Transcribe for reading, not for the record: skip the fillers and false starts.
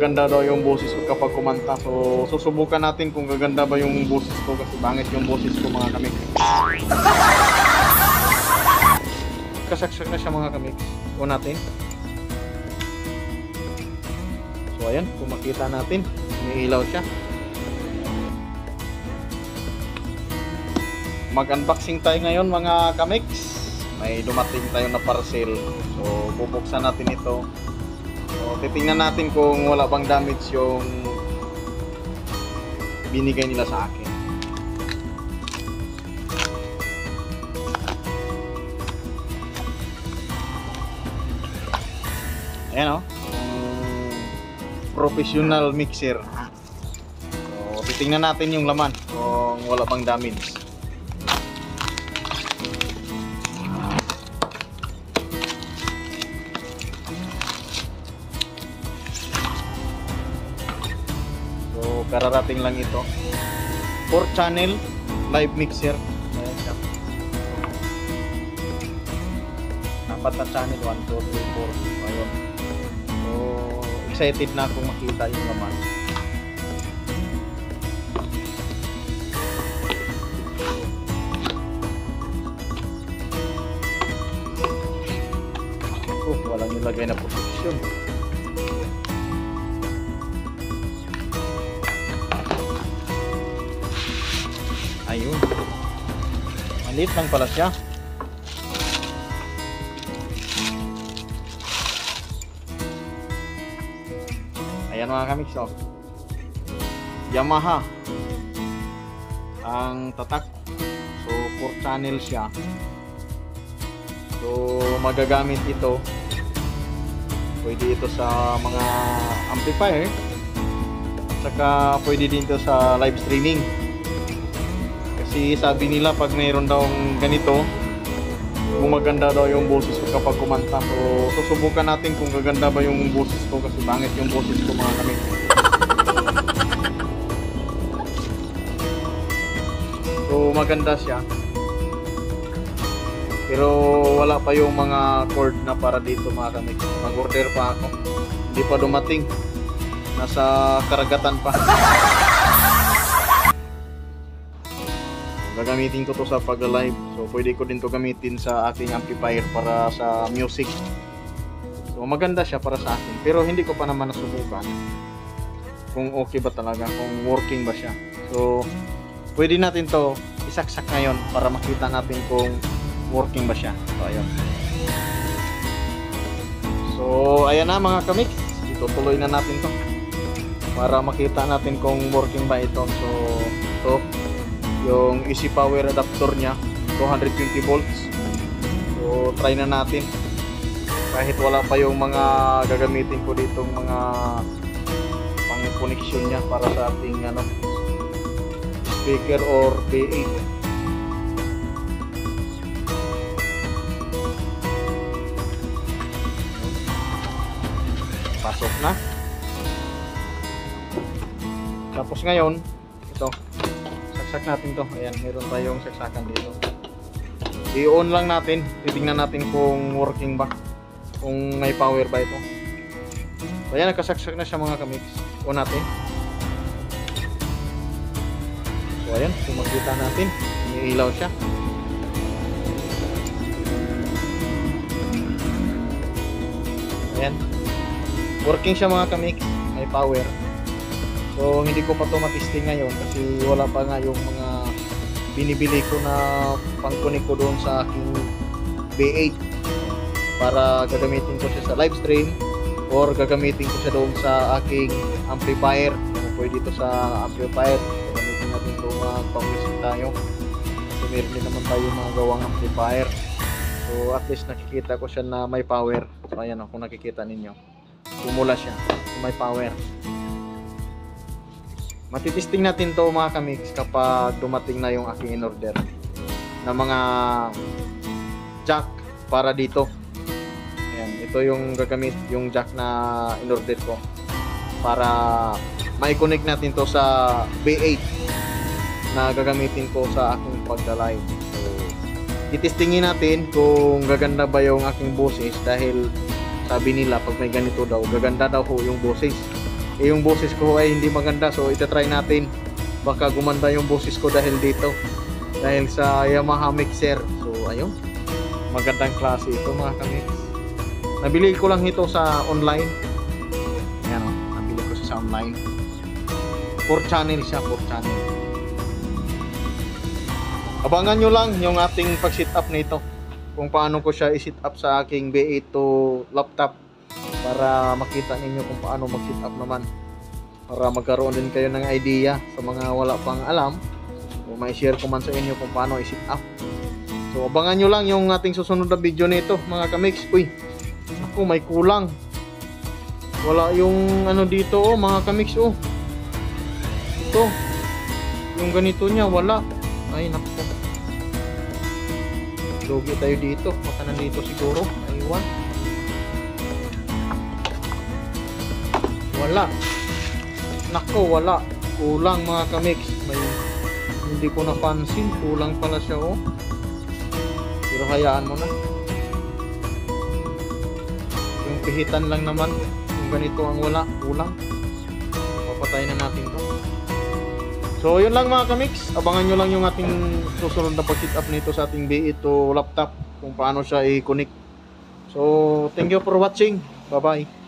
maganda daw yung boses ko kapag kumanta. So susubukan natin kung gaganda ba yung boses ko kasi bangit yung boses ko mga kamix. Kasaksak na siya mga kamix. O natin. So ayan, kung makita natin, umiilaw siya. Mag-unboxing tayo ngayon mga kamix. May dumating tayo na parcel. So bubuksan natin ito. So titingnan natin kung wala bang damage yung binigay nila sa akin. Ayan o. Professional mixer. So titingnan natin yung laman kung wala bang damage. Kararating lang ito. 4 channel live mixer. Ayan siya. 4 na channel, 1, 2, 3, 4. Ayun. So excited na akong makita yung laman. Walang nilagay na protection. Ayun. Maliit lang pala siya. Ayan mga kamix, oh. Yamaha ang tatak. So 4 channel siya. So magagamit ito. Pwede ito sa mga amplifier. At saka pwede din ito sa live streaming. Kasi sabi nila pag mayroon daw ganito, gumaganda daw yung boses ko kapag kumanta. So susubukan natin kung gaganda ba yung boses ko kasi bangit yung boses ko mga kamix. So maganda siya. Pero wala pa yung mga cord na para dito mga kamix. Mag-order pa ako. Hindi pa dumating. Nasa karagatan pa. Gagamitin ko to sa pag-live. So pwede ko din to gamitin sa aking amplifier para sa music. So maganda siya para sa akin. Pero hindi ko pa naman nasubukan kung okay ba talaga, kung working ba siya. So pwede natin to isaksak ngayon para makita natin kung working ba siya. So ayun. So ayan na mga kamix. Itutuloy na natin to para makita natin kung working ba ito. So ito yung easy power adapter niya, 220 volts. So try na natin kahit wala pa yung mga gagamitin ko ditong mga pang connection niya para sa ating ano, speaker or PA. Pasok na. Tapos ngayon ito, saksak natin to. Ayan, meron tayong saksakan dito. I-on lang natin. Titingnan natin kung working ba. Kung may power ba ito. So, ayan, nakasaksak na siya mga kamix. On natin. So, ayan, kung makita natin, umiilaw siya. Ayan. Working siya mga kamix. May power. So hindi ko pa ito matisting ngayon kasi wala pa nga yung mga binibili ko na pang-connect ko doon sa aking B8 para gagamitin ko siya sa live stream or gagamitin ko siya doon sa aking amplifier. Pwede ito sa amplifier. Gagamitin natin ito pang-music tayo kasi meron din naman tayo mga gawang amplifier. So at least nakikita ko siya na may power. So ayan o, kung nakikita ninyo, pumula siya, may power. Matitisting natin to mga kamix kapag dumating na yung aking in-order na mga jack para dito. Ayan, ito yung gagamit, yung jack na in-order ko para mai-connect natin to sa B8 na gagamitin ko sa aking pagda-live. So, titistingin natin kung gaganda ba yung aking boses dahil sabi nila pag may ganito daw, gaganda daw ho yung boses. yung boses ko ay hindi maganda, so itatry natin. Baka gumanda yung boses ko dahil dito, dahil sa Yamaha mixer. So ayun, magandang klase ito mga kamix. Nabili ko lang ito sa online. Ayan o, nabili ko sa online. 4 channel siya, 4 channel. Abangan nyo lang yung ating pag-sit up nito, kung paano ko siya i-sit up sa aking B8 laptop, para makita ninyo kung paano mag-sit up naman, para magkaroon din kayo ng idea sa mga wala pang alam, o may share ko man sa inyo kung paano i-sit up. So abangan nyo lang yung ating susunod na video nito mga kamix. Uy, ako may kulang, wala yung ano dito oh mga kamix. Oh, ito yung ganito niya wala. Ay naku, lugi tayo dito. Baka nandito siguro, aywan. Wala, nako wala, kulang mga kamix. May hindi ko napansin, kulang pala siya oh. Pero hayaan mo na, yung pihitan lang naman, yung ganito ang wala, kulang. Papatayin na natin to. So yun lang mga kamix, abangan nyo lang yung ating susunod na pag-sit up nito sa ating B8 laptop, kung paano siya i-connect. So thank you for watching, bye bye.